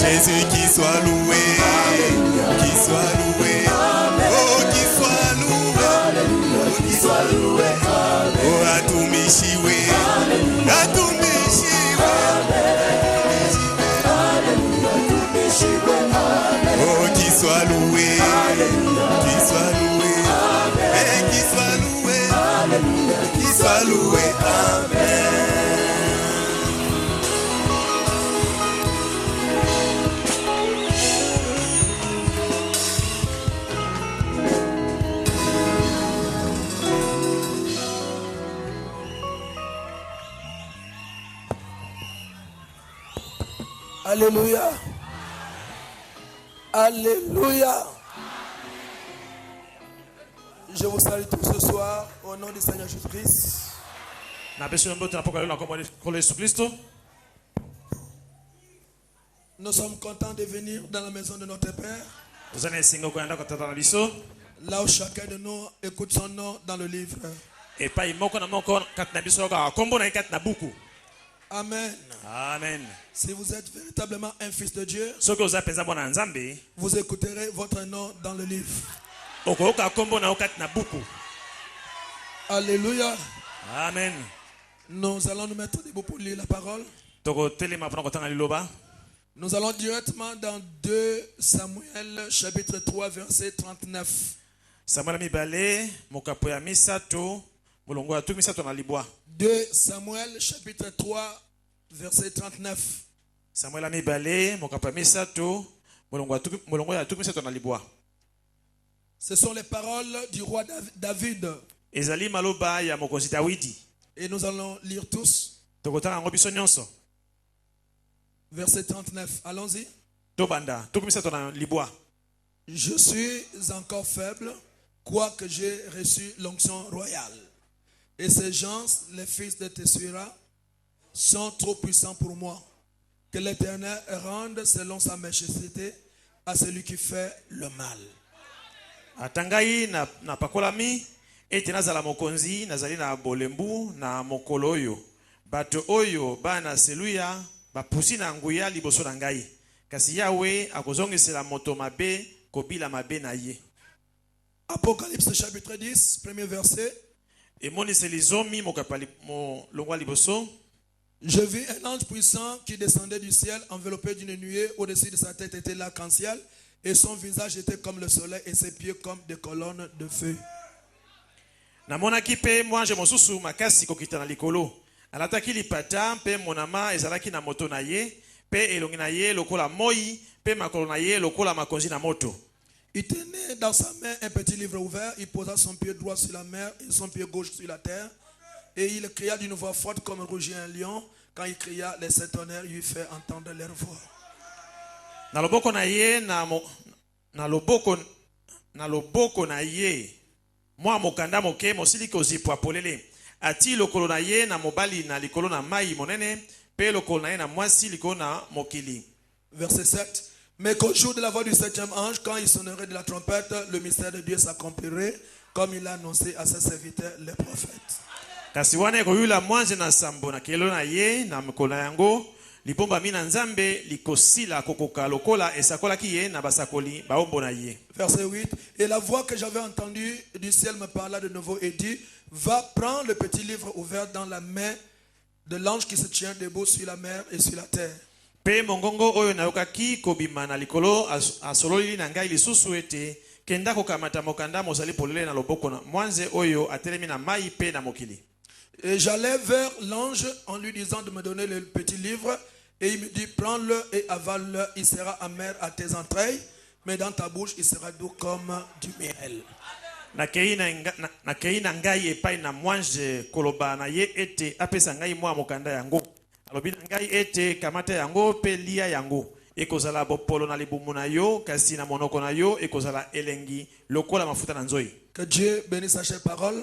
Jésus qui soit loué, qui soit loué, oh qui soit loué, oh qui soit loué, oh atumishiwe, atumishiwe, oh qui soit loué, qui soit loué, et qui soit loué, qui soit loué, amen. Alléluia. Alléluia. Je vous salue tous ce soir au nom du Seigneur Jésus-Christ. Nous sommes contents de venir dans la maison de notre Père. Là où chacun de nous écoute son nom dans le livre. Amen. Amen. Si vous êtes véritablement un fils de Dieu, vous écouterez votre nom dans le livre. Alléluia. Amen. Nous allons nous mettre debout pour lire la parole. Nous allons directement dans 2 Samuel chapitre 3 verset 39. Samuel mibale mokapoya misato mulongo ya tumisato na libwa. 2 Samuel chapitre 3 verset 39. Samuel mibale mokapoya misato mulongo ya tumisato na libwa. Ce sont les paroles du roi David. Ezali maloba ya mokonzi Dawidi. Et nous allons lire tous. Tokotanga ngobiso nyonso. Verset 39. Allons-y. Tobanda tumisato na libwa. Je suis encore faible, quoique j'ai reçu l'onction royale. Et ces gens, les fils de Tessuira, sont trop puissants pour moi. Que l'Éternel rende selon sa méchanceté à celui qui fait le mal. Atangai na pakolami ete nazala mokonzi nazali na bolembu na mokolo oyo bato oyo bana seluya bapusi na nguya liboso na ngai kasi Yawe akozongisela moto mabe kobila mabe na ye. Apocalypse chapitre 10 premier verset. Emoniseli zomi mokapali mo longwa liboso. Je vis un ange puissant qui descendait du ciel enveloppé d'une nuée. Au-dessus de sa tête était l'arc-en-ciel et son visage était comme le soleil et ses pieds comme des colonnes de feu. Namonaki pe mwanje mosusu makasi kokita na likolo. Alataki lipata pe monama ezalaki na moto na ye pe elongi na ye lokola moi pe makolo na ye lokola makonzi na moto. Il tenait dans sa main un petit livre ouvert. Il posa son pied droit sur la mer et son pied gauche sur la terre. Et il cria d'une voix forte comme rugit un lion. Quand il cria, les sept tonnerres lui fait entendre leur voix. Na loboko na ye na loboko na ye mwa mokanda moke mosili kozipwa polele ati lokolo na ye na mobali na likolo na mai monene pe lokolo na ye na mwasi likolo na mokili. Verset 7. Mais qu'au jour de la voix du septième ange, quand il sonnerait de la trompette, le mystère de Dieu s'accomplirait comme il l'a annoncé à ses serviteurs les prophètes. Kasi wana koyula mwanze na sambo na kelo na ye na mkola yango lipomba mina nzambe likosila kokoka lokola esakolaki ye na basakoli baombo na ye. Verset 8. Et la voix que j'avais entendue du ciel me parla de nouveau et dit: va prendre le petit livre ouvert dans la main de l'ange qui se tient debout sur la mer et sur la terre. Pe mongongo oyo nayokaki kobima na likolo asololi na ngai lisusu ete kenda kokamata mokanda mozali polele na loboko na mwanze oyo atelemi na mai pe na mokili. Et j'allais vers l'ange en lui disant de me donner le petit livre. Et il me dit: prends-le et avale-le. Il sera amer à tes entrailles, mais dans ta bouche, il sera doux comme du miel. nakei na ngai epai na mwange koloba na ye ete apesa ngai mwa mokanda yango. Alobi na ngai ete kamata yango pe lia yango. Ekozala bopolo na libumu na yo kasi na monoko na yo ekozala elengi lokola mafuta na nzoi. Que Dieu bénisse sa chère parole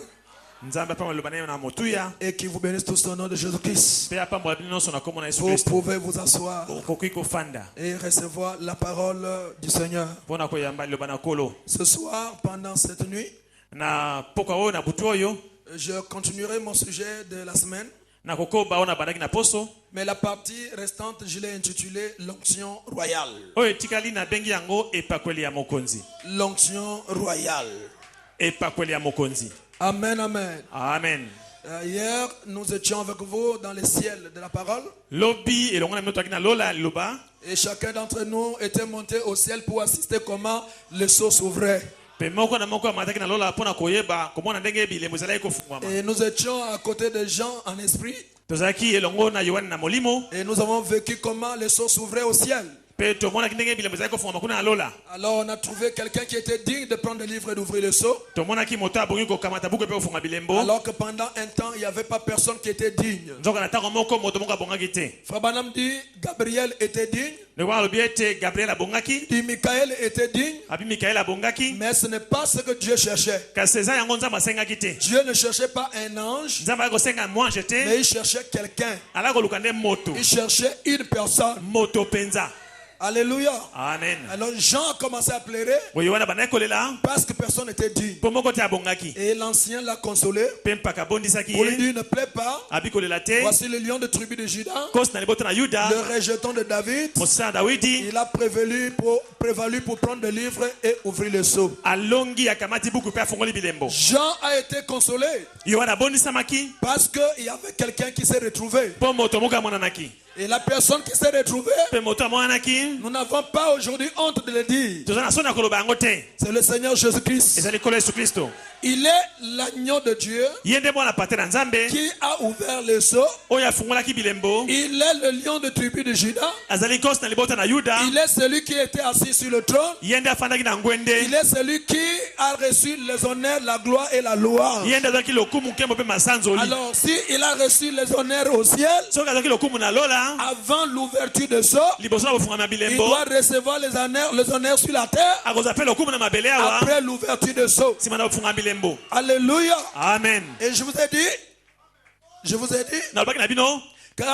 Nzambe apambola liloba na ye na motuya. et qu'il vous bénisse tous au nom de Jésus-Christ. Pe apambola bino nyonso na kombo na Yesu Vous Kristo. pouvez vous asseoir Okoki kofanda et recevoir la parole du Seigneur. mpona koyamba liloba na Nkolo. Ce soir, pendant cette nuit, Na pokwa oyo na butu oyo je continuerai mon sujet de la semaine. na kokoba oyo na bandaki na poso Mais la partie restante, je l'ai intitulée l'onction royale. oyo etikali na bengi yango epakweli ya mokonzi. L'onction royale. Epakweli ya mokonzi. Amen, amen. Amen. Hier, nous étions avec vous dans le ciel de la parole. Lobi elongo na minoto akina lola liloba. Et chacun d'entre nous était monté au ciel pour assister comment le sceau s'ouvrait. Pe moko na moko amataki na lola mpona koyeba komona ndenge bilembo ezalaki kofungwama. Et nous étions à côté de Jean en esprit. Tozalaki elongo na Yohane na molimo. Et nous avons vécu comment le sceau s'ouvrait au ciel. Pe tomonaki ndenge bilembo ezalaki kofungwama kuna na lola. Alors on a trouvé quelqu'un qui était digne de prendre le livre et d'ouvrir le sceau. Tomonaki moto abongi kokamata buku pe kofunga bilembo. Alors que pendant un temps, il n'y avait pas personne qui était digne. Nzoka na tango moko moto moko abongaki te. Frère Branham dit Gabriel était digne, Ndeko alobi ete Gabriel abongaki. dit Michael était digne, Abi Mikael abongaki. mais ce n'est pas ce que Dieu cherchait. Kasi eza yango nzambe asengaki te. Dieu ne cherchait pas un ange, Nzambe alaki kosenga mwange te. mais il cherchait quelqu'un. Alaki koluka nde moto. Il cherchait une personne. Moto penza. Alléluia. Amen. Alors Jean a commencé à pleurer Oyo wana bandaki kolela parce que personne n'était digne. mpo moko te abongaki. Et l'ancien l'a consolé Mpe mpaka abondisaki pour lui ye. dire ne plaît pas. Abi kolela te. Voici le lion de tribu de Juda, Kosi na libota na Yuda. le rejeton de David. Mosala na Dawidi. Il a prévalu pour prendre le livre et ouvrir le sceau. Alongi akamati buku mpe afungoli bilembo. Jean a été consolé Yo wana abondisamaki parce qu'il y avait quelqu'un qui s'est retrouvé. mpo moto moko amonanaki. Et la personne qui s'est retrouvée, Mpe moto amonanaki. nous n'avons pas aujourd'hui honte de le dire. Toza na soni ya koloba yango te. C'est le Seigneur Jésus-Christ. Ezali nkolo Yesu Kristo. Il est l'agneau de Dieu Ye nde mwana pate na Nzambe qui a ouvert le sceau. oyo afungolaki bilembo. Il est le lion de tribu de Juda. Azali kosi na libota na Yuda. Il est celui qui était assis sur le trône. Ye nde afandaki na ngwende. Il est celui qui a reçu les honneurs, la gloire et la louange. Ye nde azalaki lokumu nkembo mpe masanzoli. Alors, si il a reçu les honneurs au ciel, Soki azalaki lokumu na lola avant l'ouverture de sceau, liboso na bofungama il bilembo doit recevoir les honneurs sur la terre akozwa mpe lokumu na mabele awa après l'ouverture de sceau. nsima na bofungama bilembo. Alléluia. Amen. Et je vous ai dit, nalobaki na bino quand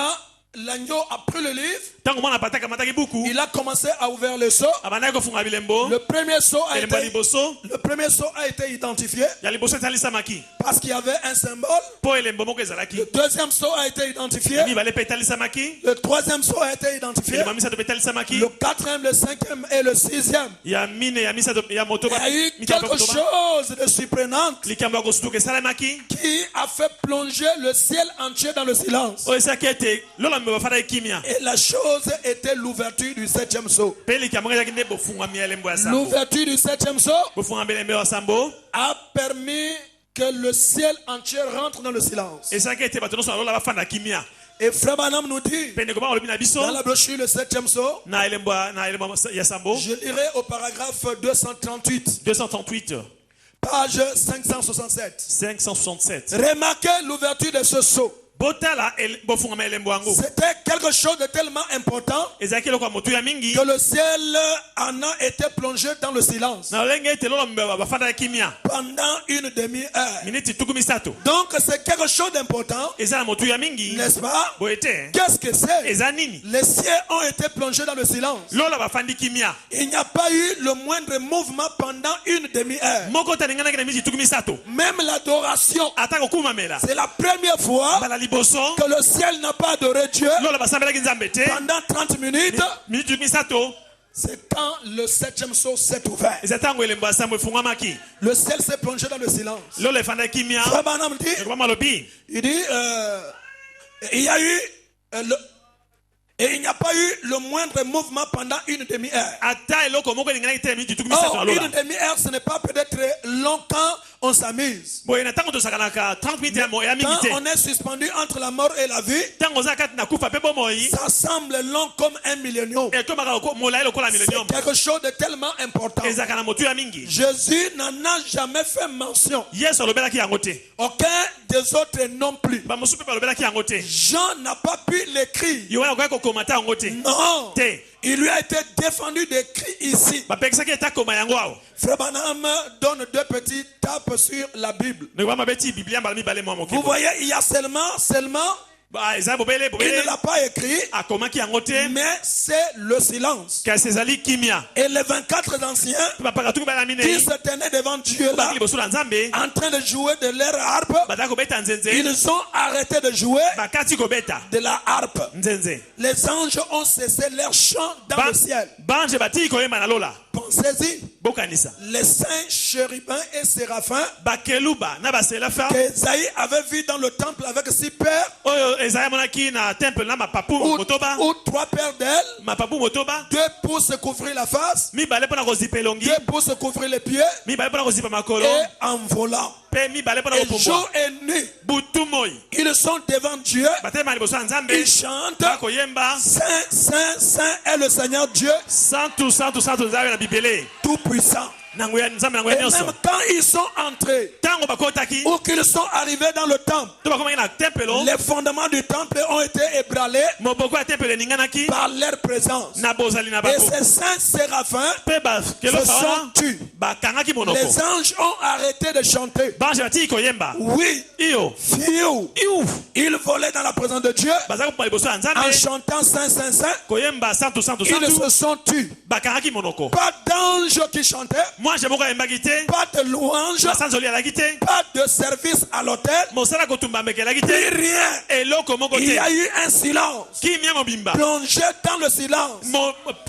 l'agneau a pris le livre, ntango mwana pate akamataki buku il a commencé à ouvrir le sceau. abandaki kofunga bilembo. Le premier sceau a Elembo ya été identifié ya liboso etalisamaki parce qu'il y avait un symbole. mpo elembo moko ezalaki. Le deuxième sceau a été identifié. Mibale mpe etalisamaki. Le troisième sceau a été identifié. Elembo ya misato mpe etalisamaki. Le quatrième, le cinquième et le sixième. Ya mine ya misato ya motoba Il y a eu mitano quelque motoba. chose de surprenant likambo ya kosutuka esalemaki qui a fait plonger le ciel entier dans le silence. oyo esalaki ete lola mbe bafandaki kimia Et la chose était l'ouverture du septième sceau. mpe likambo ngo ezalaki nde bofungwami ya elembo ya sambo. L'ouverture du septième sceau bofungwami elembo ya sambo a permis que le ciel entier rentre dans le silence. esalaki ete bato nyonso na lola bafanda kimia. Et Frère Branham nous dit, mpe ndeko bangolobi na biso dans la brochure, le septième sceau, na elembo ya sambo je lirai au paragraphe 238, 238 page 567. 567. Remarquez l'ouverture de ce sceau. botala bofungama elembo yango C'était quelque chose de tellement important ezalaki eloko ya motu ya mingi que le ciel en a été plongé dans le silence na lolenge ete lola mbe bafandaki kimia pendant une demi-heure. miniti tuku misato. Donc c'est quelque chose d'important, eza na motu ya mingi n'est-ce pas? boye te Qu'est-ce que c'est? eza nini Les cieux ont été plongés dans le silence. lola bafandi kimia Il n'y a pas eu le moindre mouvement pendant une demi-heure. moko taninganaki na miniti tuku misato Même l'adoration, ata kokumamela c'est la première fois bala liboso que le ciel n'a pas adoré Dieu lola basambelaki nzambe te pendant 30 minutes. miniti tuku misato. C'est quand le septième sceau s'est ouvert. eza ntango elembo ya sambo efungwamaki Le ciel s'est plongé dans le silence. lola efandaki kimia. Frère Branham dit, ekoma malobi il dit, il y a eu Et il n'y a pas eu le moindre mouvement pendant une demi-heure. ata eloko moko elinganaki te miniti tuku Oh, misato na une lola demi-heure, ce n'est pas peut-être long quand on s'amuse. boye na ntango tosakanaka 30 minutes ya ya mingi Quand te on est suspendu entre la mort et la vie, ntango oza kati na kufa mpe bomoi ça semble long comme un millénium. etomaka molai lokola millennium C'est quelque chose de tellement important. ezalaka na motu ya mingi Jésus n'en a jamais fait mention. yesu alobelaki yango te Aucun des autres non plus. bamosusu mpe balobelaki yango te Jean n'a pas pu l'écrire. yohana akoki kokoma te yango te Non. te Il lui a été défendu d'écrire ici. bapekisaki ete akoma yango awa Frère Branham donne deux petits tapes sur la Bible. ndeko bamabeti biblia mbala mibale mwa moke Vous voyez, il y a seulement, eza bobele il ne l'a pas écrit, akomaki yango te mais c'est le silence. kasi ezali kimia Et les 24 anciens mpe bapaka tuku bala qui minei se tenaient devant Dieu là, baki liboso na nzambe en train de jouer de leur harpe, bataki kobeta nzenze ils ont arrêté de jouer bakati kobeta de la harpe. nzenze Les anges ont cessé leur chant dans le ciel. bange batiki koyemba na lola Pensez-y, bokanisa les saints chérubins et séraphins bakeluba na baserafa qu'Esaïe avait vu dans le temple avec 6 paires oyo ezali amonaki na temple na mapapu motoba ou 3 paires d'ailes, mapapu motoba 2 pour se couvrir la face, mibale mpona kozipa elongi 2 pour se couvrir les pieds mibale mpona kozipa makolo et en volant. mpe mibale mpona Et kopumbwa jour et nuit, butu moi ils sont devant Dieu, batelema liboso ya nzambe ils chantent bakoyemba Saint, Saint, Saint est le Seigneur Dieu santu nzambe na bibele Tout-Puissant. nango ya nzambe nango ya Et nyonso même quand ils sont entrés ntango bakotaki ou qu'ils sont arrivés dans le temple, to bakomaki na tempelo les fondements du temple ont été ébranlés moboko ya tempelo eninganaki par leur présence. na bozali na Et bango ces saints séraphins mpe se bakelosa sont wana tus. bakangaki monoko Les anges ont arrêté de chanter. bange batiki koyemba Oui, iyo fiou. iu Ils volaient dans la présence de Dieu baza kopoma liboso ya en nzambe chantant Saint, Saint, Saint. koyemba santu Ils se sont tus. bakangaki monoko Pas d'ange qui chantait, mwanje moko ayembaki te pas de louange, basanzoli alaki te pas de service à l'autel, mosala kotumba mbeki alaki ni te rien. eloko moko Il y te a eu un silence. kimia mobimba Plongé dans le silence.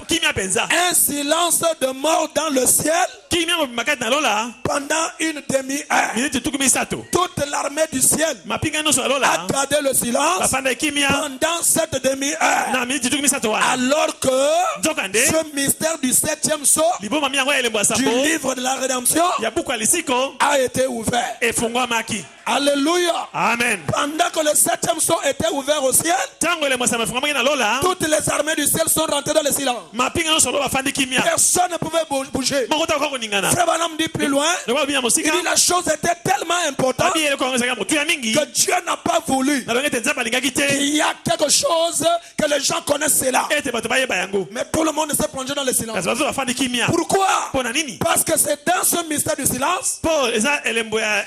kimia mpenza Un silence de mort dans le ciel kimia mobimba kati na lola pendant une demi-heure. miniti tuku misato Toute l'armée du ciel mapinga nyonso ya a lola gardé le silence bafanda kimia pendant cette demi-heure. na miniti tuku misato wana Alors que nzokande ce mystère du 7e sceau liboma mi yango ya elembo ya du sambo livre de la rédemption ya buku ya lisiko a été ouvert. efungwamaki Alléluia. amen Pendant que le 7e sceau était ouvert au ciel, ntango elembo ya sambo efungwamaki na lola toutes les armées du ciel sont rentrées dans le silence. mapinga nyonso lo bafandi kimia Personne ne pouvait bouger. moko ta koka koningana Frère Branham dit plus loin, lokola bino il mosika dit la chose était tellement importante abi eloko yango ezalaka motu ya mingi que Dieu n'a pas voulu nalongi ete nzambe alingaki te qu'il y a quelque chose que les gens connaissent cela. ete bato bayeba yango Mais tout le monde s'est plongé dans le silence. kasi bazo bafandi kimia Pourquoi? mpo na nini Parce que c'est dans ce mystère du silence, mpo eza elembo ya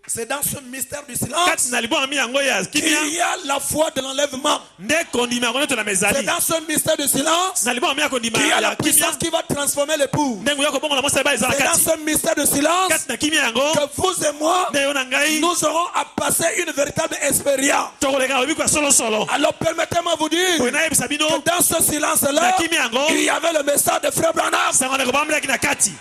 c'est dans ce mystère du kati silence na libonga mi yango ya kimia qu'il y a la foi de l'enlèvement. nde kondima yango netona C'est mezali dans ce mystère du silence na libonga mi ya kondima qu'il y a la ya kimia puissance qui va transformer l'époux. ndenge ya kobongola mwasi eba ezala C'est dans kati ce mystère de silence kati na kimia yango que vous et moi, nde yo na ngai nous aurons à passer une véritable expérience. tokoleka lobiko ya solosolo Alors permettez-moi de vous dire oyo nayebisa bino que dans ce silence-là, na kimia yango il y avait le message de Frère Branham. sango ndeko bambolaki na kati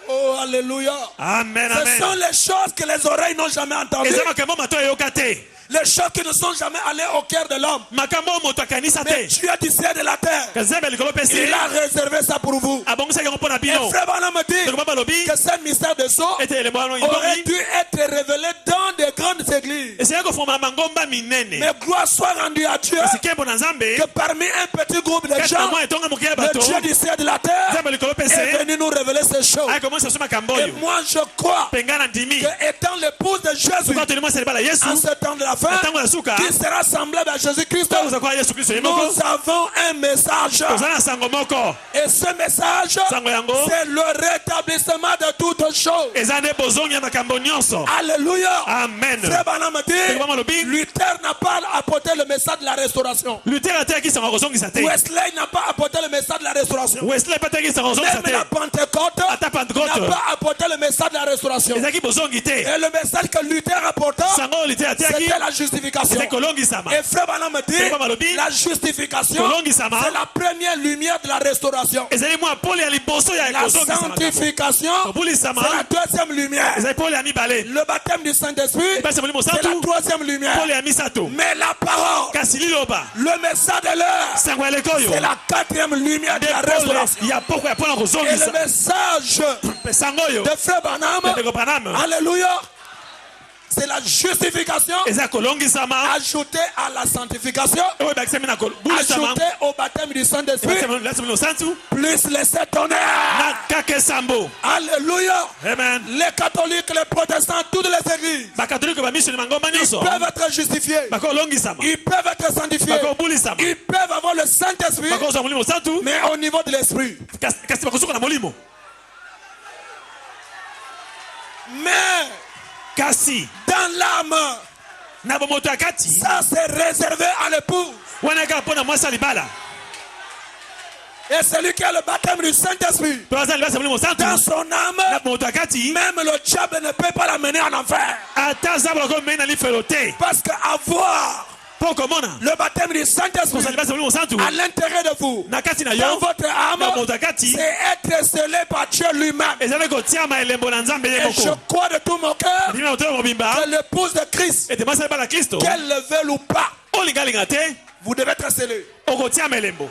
Oh, alléluia. amen Ce amen sont les choses que les oreilles n'ont jamais entendues. eza makambo mato eyoka te Les choses qui ne sont jamais allées au cœur de l'homme. makambo oyo moto akanisa Mais te Dieu du ciel et de la terre, kasi nzambe ya likolo mpe se il a réservé ça pour vous. abongisaki yango mpo na Et bino Frère Branham me dit ndeko baba alobi que ce mystère de sceau ete elembo wana aurait ibongi dû être révélé dans de grandes églises. esengaki kofungama na mangomba minene Mais gloire soit rendue à Dieu kasi nkembo na nzambe que parmi un petit groupe de kati na gens, mwa etonga moke ya le bato Dieu du ciel et de la terre nzambe ya likolo mpe est se venu nous révéler ces choses. akomisa so makambo Et oyo moi je crois mpenga na ndimi que étant l'épouse de Jésus soki atoli mwasi libala yesu en ce temps de la fin, na ntango ya suka qui sera semblable à Jésus-Christ, ntango oza koya yesu kristo ye moko nous avons un message. tozala na sango moko Et ce message, sango yango c'est le rétablissement de toutes choses. eza nde bozongi ya makambo nyonso Alléluia. amen Frère Branham ndeko dit, mama alobi Luther n'a pas apporté le message de la restauration. luther ateyaki sango akozongisa te Wesley n'a pas apporté le message de la restauration. wesley mpe ateyaki sango kozongisa Même la te Pentecôte ata n'a pentecote pas apporté le message de la restauration. ezalaki bozongi te Et le message que lutteur important, sango lite atiaki c'était la justification. ete kolongisama Et frère Branham me Frère Branham dit, alobi, la justification, kolongisama c'est la première lumière de la restauration. ezali mwa pole ya liboso ya La kozongisama sanctification, kobulisama c'est la deuxième lumière. ezali pole ya mibale Le baptême du Saint-Esprit, mpasi ya molimo c'est la mosantu troisième lumière. pole ya misato Mais la parole, kasi liloba le message de l'heure, sango ya leko oyo c'est la quatrième lumière de la pole restauration. ya poko ya mpona Et le kozongisa message mpe sango oyo de frère Branham, ya ndeko Branham alléluia, c'est la justification eza kolongisama ajoutée à la sanctification, oyo ebakisami na kobulisama ajoutée au baptême du Saint-Esprit, lasi molimo santu plus les sept honneurs. na kaka esambo Alléluia. amen Les catholiques, les protestants, toutes les églises bakatolike bamisoni bangomba nyonso peuvent être justifiés. bakolongisama Ils peuvent être sanctifiés. bakobulisama Ils peuvent avoir le Saint-Esprit, bakozwa molimo santu mais au niveau de l'esprit. kasi bakosuka na molimo Mais kasi dans l'âme, na bomoto ya kati ça c'est réservé à l'époux. wana kaka mpo na mwasi ya libala Et celui qui a le baptême du Saint-Esprit, to aza libala ya molimo santu dans son na âme, bomoto ya kati même le diable ne peut pas l'amener en enfer. ata aza bakomei na lifelo te Parce qu'avoir mpo komona le baptême du Saint-Esprit kozwa libala ya molimo santu à l'intérieur de vous, na kati na dans yo votre na âme, bomoto ya kati c'est être scellé par Dieu lui-même. ezali kotiama elembo na nzambe ye Et je moko crois de tout mon cœur ndimi na motema mobimba que l'épouse de Christ, ete mwasi ya libala ya kristo qu'elle le veuille ou pas, olingalinga te vous devez être scellé. okotiama elembo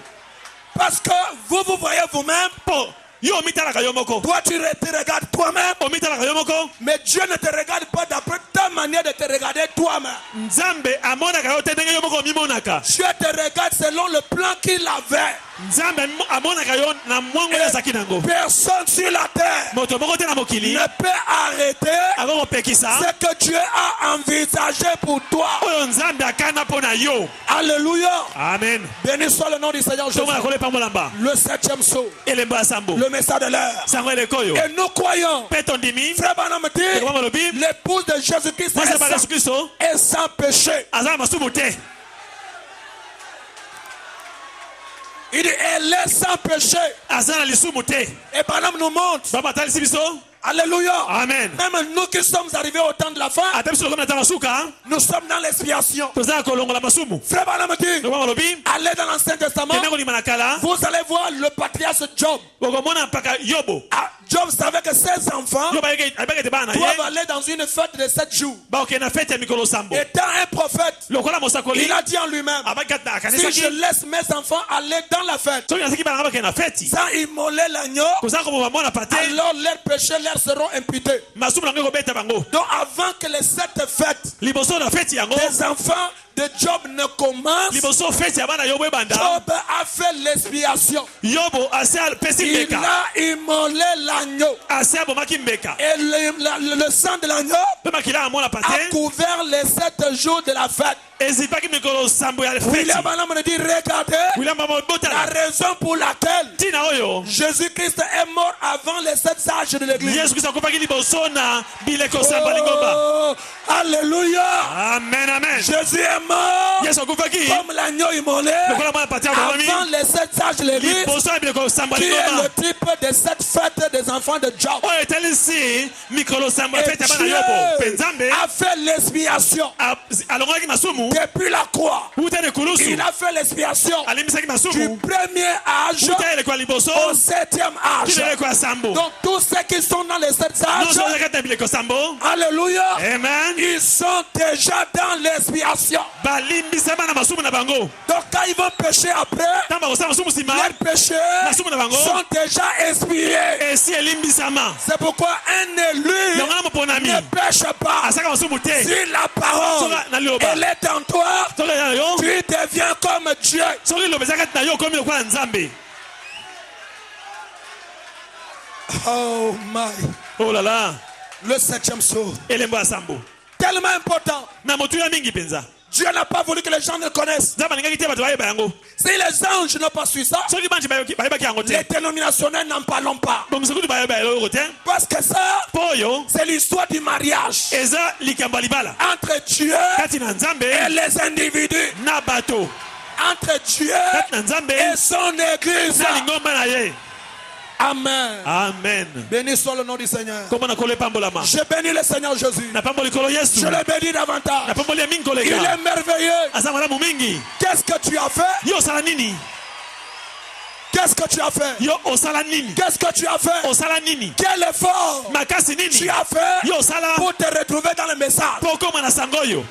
Parce que vous voyez vous-même, mpo yo omitalaka yo moko toi tu te regardes toi-même, omitalaka yo moko mais Dieu ne te regarde pas d'après ta manière de te regarder toi-même. nzambe amonaka yo te ndenge yo moko omimonaka Dieu te regarde selon le plan qu'il avait. nzambe amonaka yo na mwango oyo azalaki nango Personne sur la terre moto moko te na mokili ne peut arrêter ako kopekisa ce que Dieu a envisagé pour toi. oyo nzambe akana mpo na yo Alléluia. amen Béni soit le nom du Seigneur Jésus. tomona kolepa molamba Le septième saut, elembo ya sambo le message de l'heure. sango eleka oyo Et nous croyons, mpe tondimi frère Branham dit, ekoma malobi l'épouse de Jésus-Christ mwasi ya bala yesu kristo est sans péché. aza na masumu te Il dit, elle est sans péché. aza na lisumu te Et Branham nous montre, baba atalisi biso alléluia, amen même nous qui sommes arrivés au temps de la fin, ata biso lokomi na ntango suka nous sommes dans l'expiation. toza na kolongola masumu Frère Branham dit, ekoma malobi allez dans l'Ancien Testament, kende kolima na kala vous allez voir le patriarche Job. okomona mpaka yobo Ah, Job savait que ses enfants yobo ayebaki ete bana na doivent ye aller dans une fête de 7 jours. bakokende na fete ya mikolo sambo Étant un prophète, lokola mosakoli il a dit en lui-même, abaki kati na si je akanisaki laisse mes enfants aller dans la fête soki nazaki bana nga bakende na feti sans immoler l'agneau, kozala koboma mwana pa te alors leurs péchés leur seront imputés. masumu na ngo ekobeta bango Donc avant que les 7 fêtes liboso na feti yango des enfants de Job ne commencent, liboso feti ya bana yobo ebanda Job a fait l'expiation. yobo asi apesi Il mbeka a immolé l'agneau. asi abomaki mbeka Et le sang de l'agneau mpe makila ya mwana pa a te couvert les 7 jours de la fête. ezipaki mikolo sambo ya feti William Branham me dit, regardez wilamba la mobotala raison pour laquelle ntina oyo Jésus-Christ est mort avant les 7 sages de l'église. yesu kristo akufaki liboso na bileko samba lingomba Oh, alléluia. amen amen Jésus est mort yesu akufaki comme l'agneau immolé lokola mwana pati abomi avant les 7 sages de l'église, liboso ya bileko samba qui est lingomba le type de cette fête des enfants de Job. oyo etalisi mikolo sambo ya Et feti ya bana yobo mpe Dieu nzambe a fait l'expiation alongolaki masumu depuis la croix. uta na ekulusu Il a fait l'expiation alimbisaki du masumu premier âge uta eleko ya liboso au 7e âge. kina eleko ya sambo Donc tous ceux qui sont dans les 7 âges, nyonso oza kati na bileko sambo alléluia, amen ils sont déjà dans l'expiation. balimbisama na masumu na bango Donc quand ils vont pécher après, ntango bakosala masumu nsima leurs péchés masumu na bango sont déjà expiés. esi elimbisama C'est pourquoi un élu yango na moponami ne pêche pas. asaka masumu te Si la parole soki na liloba elle est en toi, soki eza na yo tu deviens comme Dieu. soki liloba eza kati na yo okomi lokola nzambe Oh my. oh lala Le 7e saut. elembo ya sambo Tellement important. na motuya mingi mpenza Dieu n'a pas voulu que les gens le connaissent. nzambe alingaki te bato bayeba yango Si les anges n'ont pas su ça, soki banji bayebaki yango te les dénominationnels n'en parlons pas. bomiso kutu bayeba eloko te Parce que ça, mpo oyo c'est l'histoire du mariage eza likambo ya libala entre Dieu kati na nzambe et les individus. na bato Entre Dieu kati na nzambe et son église. na lingomba na ye Amen. Amen. Béni soit le nom du Seigneur. Comment on a collé pambolama? Je bénis le Seigneur Jésus. Na pamboli kolo Yesu. Je le bénis davantage. Na pamboli mingi Il kolega. est merveilleux. Asa malamu mingi. Qu'est-ce que tu as fait? Yo osala nini? Qu'est-ce que tu as fait? Yo osala nini? Qu'est-ce que tu as fait? Osala nini? Quel effort Makasi nini? tu as fait Yo osala pour te retrouver dans le message? pokoma na sangoyo.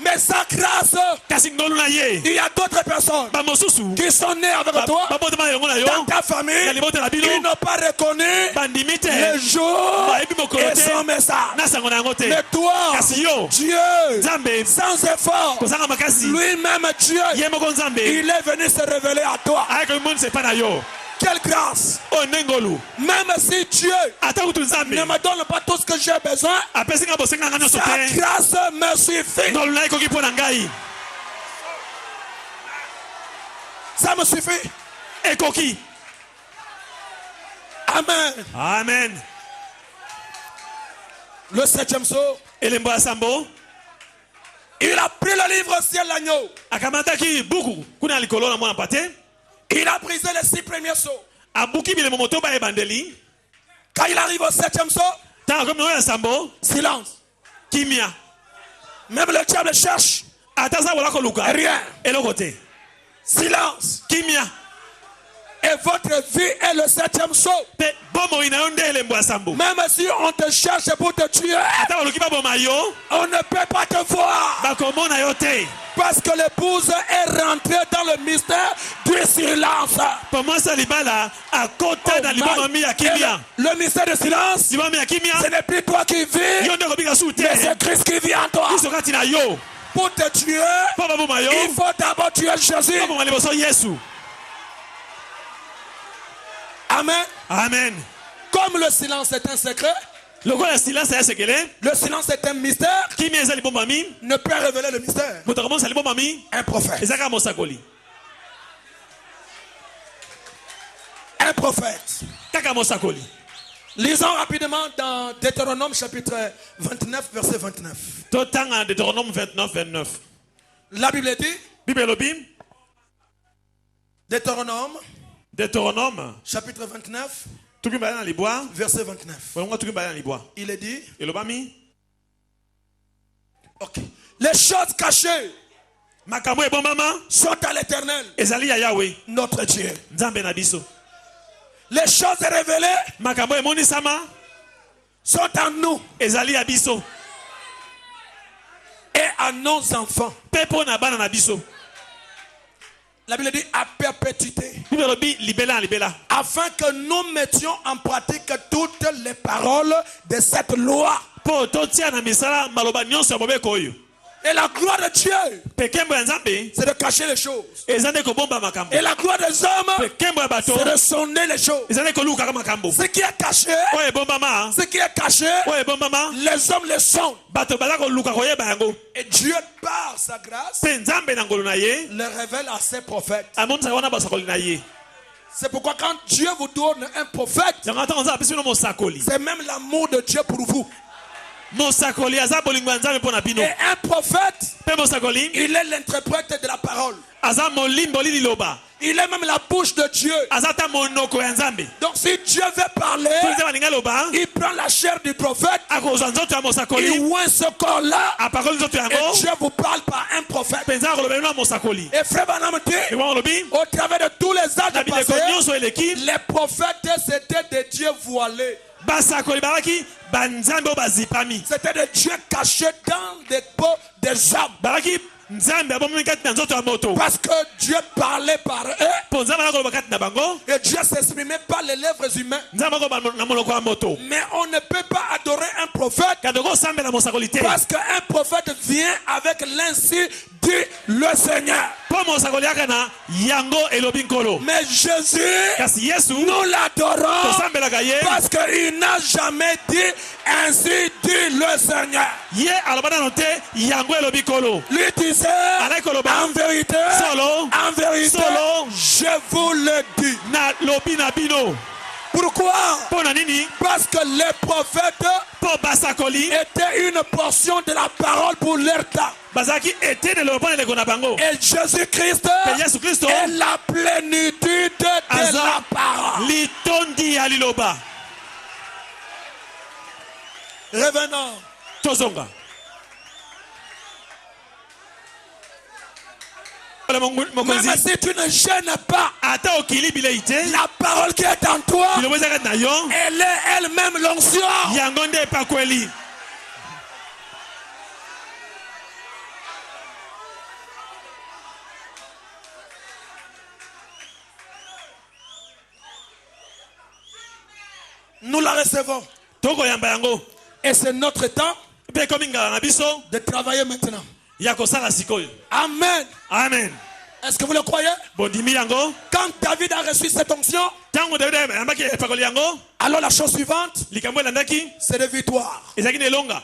Mais sa grâce, Kasi ngolu na ye. il y a d'autres personnes Ba mosusu. qui sont nées avec toi Ba bote ma yongo na yo. dans ta famille. Na libote na bino. Ils n'ont pas reconnu Bandimite. le jour Ba ebi mokolo et te. son message. Na sango na yango te. Mais toi, Kasi yo. Dieu, Nzambe. sans effort, Kozanga makasi. lui-même Dieu, Ye moko Nzambe. il est venu se révéler à toi. Ayaka monde c'est pas na yo. Quelle grâce! O nengolu. Même si Dieu Ata kutu Nzambe. ne me donne pas tout ce que j'ai besoin, Apesi nga bosenga nga nyonso sa te. grâce me suffit. Ngolu na ekoki mpo na ngai. Ça me suffit. Ekoki. Amen. Amen. Le 7e saut, Elembo ya sambo. il a pris le livre ciel l'agneau. Akamataki buku. Kuna likolo na mwana pate. Il a brisé les 6 premiers sauts. Abuki bilemo moto ba ebandeli. Quand il arrive au 7e saut, Tanga comme ya sambo. silence. Kimia. Même le diable cherche. Ataza wala ko luka. Rien. Eloko te. Silence. Kimia. Et votre vie est le 7e saut. Pe bomo ina yonde elembo ya sambo. Même si on te cherche pour te tuer, Ata waluki ba boma yo. on ne peut pas te voir. Ba komona yo te. Parce que l'épouse est rentrée dans le mystère du silence. Pama sa libala akota na liboma mi ya Et kimia. le mystère du silence, Liboma mi ya kimia. ce n'est plus toi qui vis, Yo ndeko bika su te. mais c'est Christ qui vit en toi. Iso kati na yo. Pour te tuer, Po ba boma yo. il faut d'abord tuer Jésus. Po boma liboso Yesu. Amen. Amen. Comme le silence est un secret, Lokola silence ya sekele. le silence est un mystère, Kimia eza liboma mi. ne peut révéler le mystère. Moto akomonisa liboma mi. Un prophète. Ezaka mosakoli. Un prophète. Kaka mosakoli. Lisons rapidement dans Deutéronome chapitre 29, verset 29. Totanga Deutéronome 29, 29. La Bible dit, Bible lobi. Deutéronome chapitre 29, Tuki mbaya na libwa. verset 29. Bongo tuki mbaya na libwa. Il est dit, Elobami. ok, les choses cachées Makambo ebombama. sont à l'Éternel, Ezali ya Yahweh. notre Dieu. Nzambe na biso. Les choses révélées Makambo emonisama. sont en nous Ezali ya biso. et à nos enfants. Pepo na bana na biso. La Bible dit à perpétuité, Bible lobi libela na libela. afin que nous mettions en pratique toutes les paroles de cette loi. Po totia na misala maloba nyonso ya mobeko oyo. Et la gloire de Dieu, Pekembo ya Nzambe. c'est de cacher les choses. Ezande kobomba makambo. Et la gloire des hommes, Pekembo ya bato. c'est de sonder les choses. Ezande koluka kama makambo. Ce qui est caché, Oyo ebombama. ce qui est caché, Oyo ebombama. les hommes les sondent. Bato baza koluka koyeba yango. Et Dieu, par sa grâce, Pe Nzambe na ngolu na ye. le révèle à ses prophètes. Amonisaka wana basakoli na ye. C'est pourquoi quand Dieu vous donne un prophète, Yango ata nzambe apesi bino mosakoli. c'est même l'amour de Dieu pour vous. Mosakoli aza bolingo ya Nzambe mpo na bino. Et un prophète, Pe mosakoli il est l'interprète de la parole. aza molimboli liloba. Il est même la bouche de Dieu. Aza ta monoko ya Nzambe. Donc si Dieu veut parler, Po Nzambe alingi aloba. il prend la chair du prophète, Akozwa nzoto ya il mosakoli. oint ce corps-là, Apakoli nzoto et yango. Dieu vous parle par un prophète. Pe Nzambe akoloba bino na mosakoli. Et frère Branham dit, Ewango lobi. au travers de tous les Na âges bileko passés, nyonso eleki. les prophètes c'était des dieux voilés. Basakoli balaki banzambe oyo bazipami. C'était des dieux cachés dans des peaux des âmes. Balaki Nzambe abomi kati na nzoto ya moto. Parce que Dieu parlait par eux Po Nzambe akoloba kati na bango. et Dieu s'exprimait par les lèvres humaines. Nzambe akoloba na monoko ya moto. Mais on ne peut pas adorer un prophète Kando kosambela mosakoli te. parce qu'un prophète vient avec l'ainsi dit le Seigneur. Po mosakoli aka na yango elobi nkolo. Mais Jésus, Kasi Yesu nous l'adorons tosambelaka ye. parce qu'il n'a jamais dit ainsi dit le Seigneur. Ye aloba nano te yango elobi nkolo. Lui disait, Alaki koloba en vérité, solo en vérité, Solo. je vous le dis. na lobi na bino. Pourquoi? Pona nini? Parce que les prophètes Po basakoli. étaient une portion de la parole pour leur temps. Bazaki était de l'opon de kona bango. Et Jésus-Christ Que Yesu Christo. est la plénitude de la parole. Litondi aliloba. Revenons. Tozonga. Même si tu ne gênes pas, Ata okili bileite. la parole qui est en toi, Bilo wezaka na yo. elle est elle-même l'onction. Yangonde pa kweli. Nous la recevons. Toko yamba yango. Et c'est notre temps Pe komi ngala na biso. de travailler maintenant. Ya kosala sikoyo. Amen. Amen. Est-ce que vous le croyez? Bondimi yango. Quand David a reçu cette onction, Tango David yambaki epakoli yango. alors la chose suivante, Likambo elandaki. c'est de victoire. Ezaki na elonga.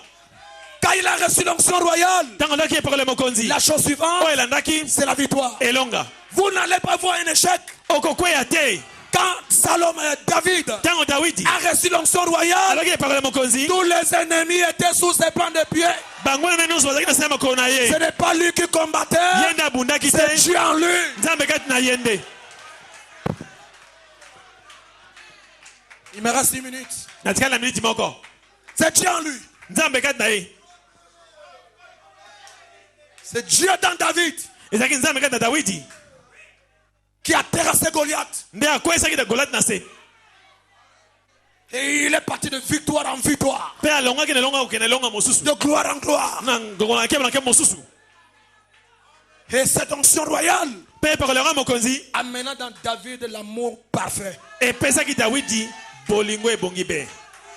Quand il a reçu l'onction royale, Tango ndaki epakoli mokonzi. la chose suivante, O elandaki. c'est la victoire. Elonga. Vous n'allez pas voir un échec. Okokweya te. Quand David Tango Dawidi. a reçu l'onction royale, Alaki epakoli mokonzi. tous les ennemis étaient sous ses plans de pied. Bango na nyonso bazaki na sema makolo na ye. Ce n'est pas lui qui combattait, Yende abundaki c'est te. Dieu en lui. Nzambe kati na yende. Il me reste 10 minutes. Natikali na miniti moko. C'est Dieu en lui. Nzambe kati na ye. C'est Dieu dans David Ezaki nzambe kati na Dawidi. qui a terrassé Goliath. Nde akwesaki na Goliath na se. Et il est parti de victoire en victoire, Pe alongaki na elonga okende elonga mosusu. de gloire en gloire. Na ngoko na nkebo mosusu. Et cette onction royale Pe epakoli yango mokonzi. amena dans David l'amour parfait. Epesaki Dawidi bolingo ebongi be.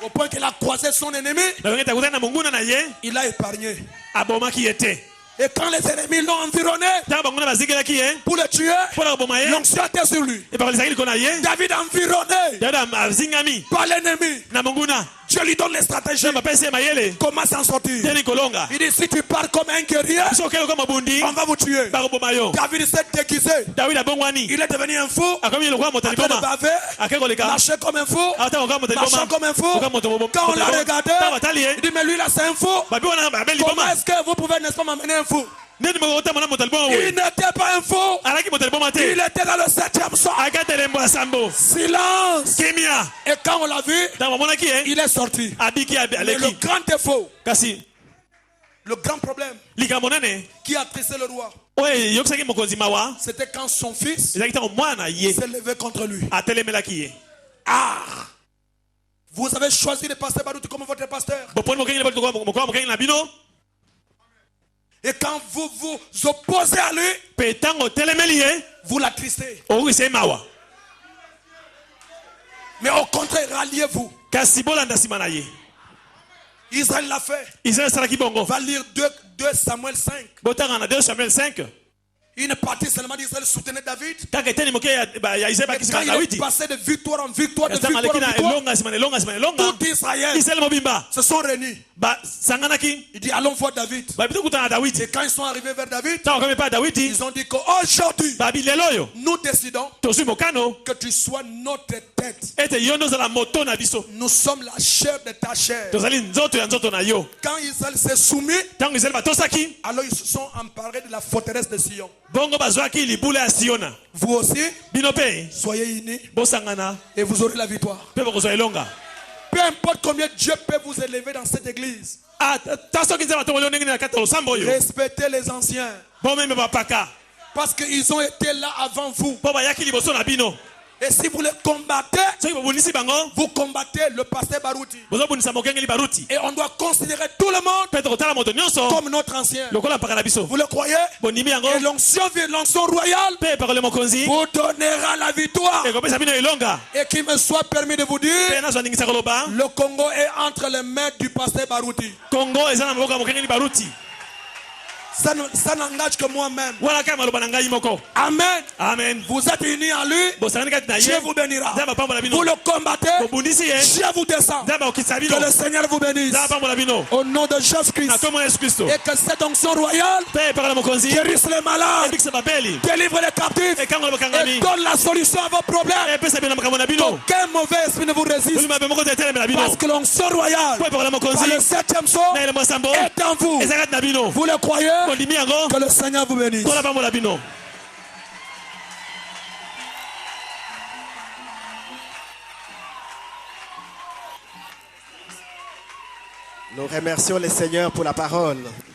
Au point qu'il a croisé son ennemi, Na ngeta kutana na monguna na ye. il l'a épargné. Abomaki ye te. Et quand les ennemis l'ont environné Tango bango na bazigelaki ye. pour le tuer, Mpona koboma ye. l'onction était sur lui. Epakoli ezaki likolo na ye. David environné Dawidi azingami par l'ennemi. na monguna. Dieu lui donne les stratégies. Nzambe apesi ye mayele. Comment s'en sortir? Teni kolonga. Il dit, si tu pars comme un guerrier, Biso okende koma bundi. on va vous tuer. Bakoboma yo. David s'est déguisé. Dawidi abongwani. Il est devenu un fou, Akomi lokola moto en train de liboma. baver, Ake koleka. marcher comme un fou, Ata koka moto marchant liboma. comme un fou. Koka moto liboma. Quand on l'a regardé, Tango atali ye. il dit, mais lui là c'est un fou. Babi wana babe Comment liboma. est-ce que vous pouvez, n'est-ce pas, m'amener un fou? Neni moko mona moto liboma Il we. n'était pas un fou. Alaki moto liboma te. Il était dans le 7e son. Akatelembo ya sambo. Silence. Kimia. Et quand on l'a vu, Tango monaki ye. il est sorti. Abiki Mais le aleki. grand défaut, Kasi le grand problème likambo nene. qui a tressé le roi, Oye yokisaki mokonzi mawa. c'était quand son fils Ezaki tango mwana ye. s'est levé contre lui. Atelemelaki ye. Ah! Vous avez choisi de passer Baruti comme votre pasteur. Boponi mokengi le mokola mokengi na bino. Et quand vous vous opposez à lui, Pe tango telemeli ye. vous l'attristez. Okise mawa. Mais au contraire, ralliez-vous. Kasi bolanda sima na ye. Israël l'a fait. Israël salaki bongo. On va lire 2 Samuel 5. Botanga na 2 Samuel 5. Une partie seulement d'Israël soutenait David. Kaka eteni moke ya Israël Et bakisi quand na il est Dawidi. passé de victoire en victoire, de Tanga victoire leki en na victoire, elonga sima na elonga sima na elonga. tout Israël Israël mobimba. se sont réunis. Ba sanganaki. Il dit, allons voir David. Ba bitu kutana na Dawidi. Et quand ils sont arrivés vers David, Tango kame pa Dawidi. ils ont dit qu'aujourd'hui, Ba bilelo yo. nous décidons Tosui mokano. que tu sois notre tête. Ete yondo zala moto na biso. Nous sommes la chair de ta chair. Tozali nzoto ya nzoto na yo. Quand Israël s'est soumis, Tango Israël batosaki. alors ils se sont emparés de la forteresse de Sion. Bongo bazwaki libula ya Siona. Vous aussi, Bino pe. soyez unis Bosangana. et vous aurez la victoire. Pe bokozwa elonga. Peu importe combien Dieu peut vous élever dans cette église, Ah, tasoki nzela tongoli ndenge na kata losambo yo. respectez les anciens. Bomeme bapaka. Parce qu'ils ont été là avant vous. Po bayaki liboso na bino. Et si vous les combattez, Soki bobundisi bango. vous combattez le pasteur Baruti. Bozobundisa mokengeli baruti. Et on doit considérer tout le monde Pe tokotala moto nyonso. comme notre ancien. Lokola mpaka na biso. Vous le croyez? Bondimi yango. Et l'onction royale Pe epakole mokonzi. vous donnera la victoire. Ekopesa bino elonga. Et qu'il me soit permis de vous dire, Pe nazwa ndingisa koloba. le Congo est entre les mains du pasteur Baruti. Congo eza na maboko ya mokengeli baruti. Ça n'engage que moi-même. wana kaka maloba na ngai moko. Amen. Amen. Vous êtes unis à lui. Bosangani kati na ye. Dieu vous bénira. Nzambe apambola bino. Vous le combattez. Bobundisi ye. Dieu vous descend. Nzambe akokisa bino. Que le Seigneur vous bénisse. Nzambe apambola bino. Au nom de Na Jésus-Christ. kombo na Yesu Kristo. Et que cette onction royale Pe epaka na mokonzi. guérisse les malades, Ebikisa babeli. délivre les captifs Ekangola bakangami. et donne la solution à vos problèmes. Epesa bino na makambo na bino. Qu'aucun mauvais esprit ne vous résiste. Olima be moko te etelemela bino. Parce que l'onction royale, Po epaka na par mokonzi. le 7e sceau, Na elembo ya sambo. est en vous. Eza kati na bino. Vous le croyez? Kondimi yango. Que le Seigneur vous bénisse. Kola pambola bino. Nous remercions le Seigneur pour la parole.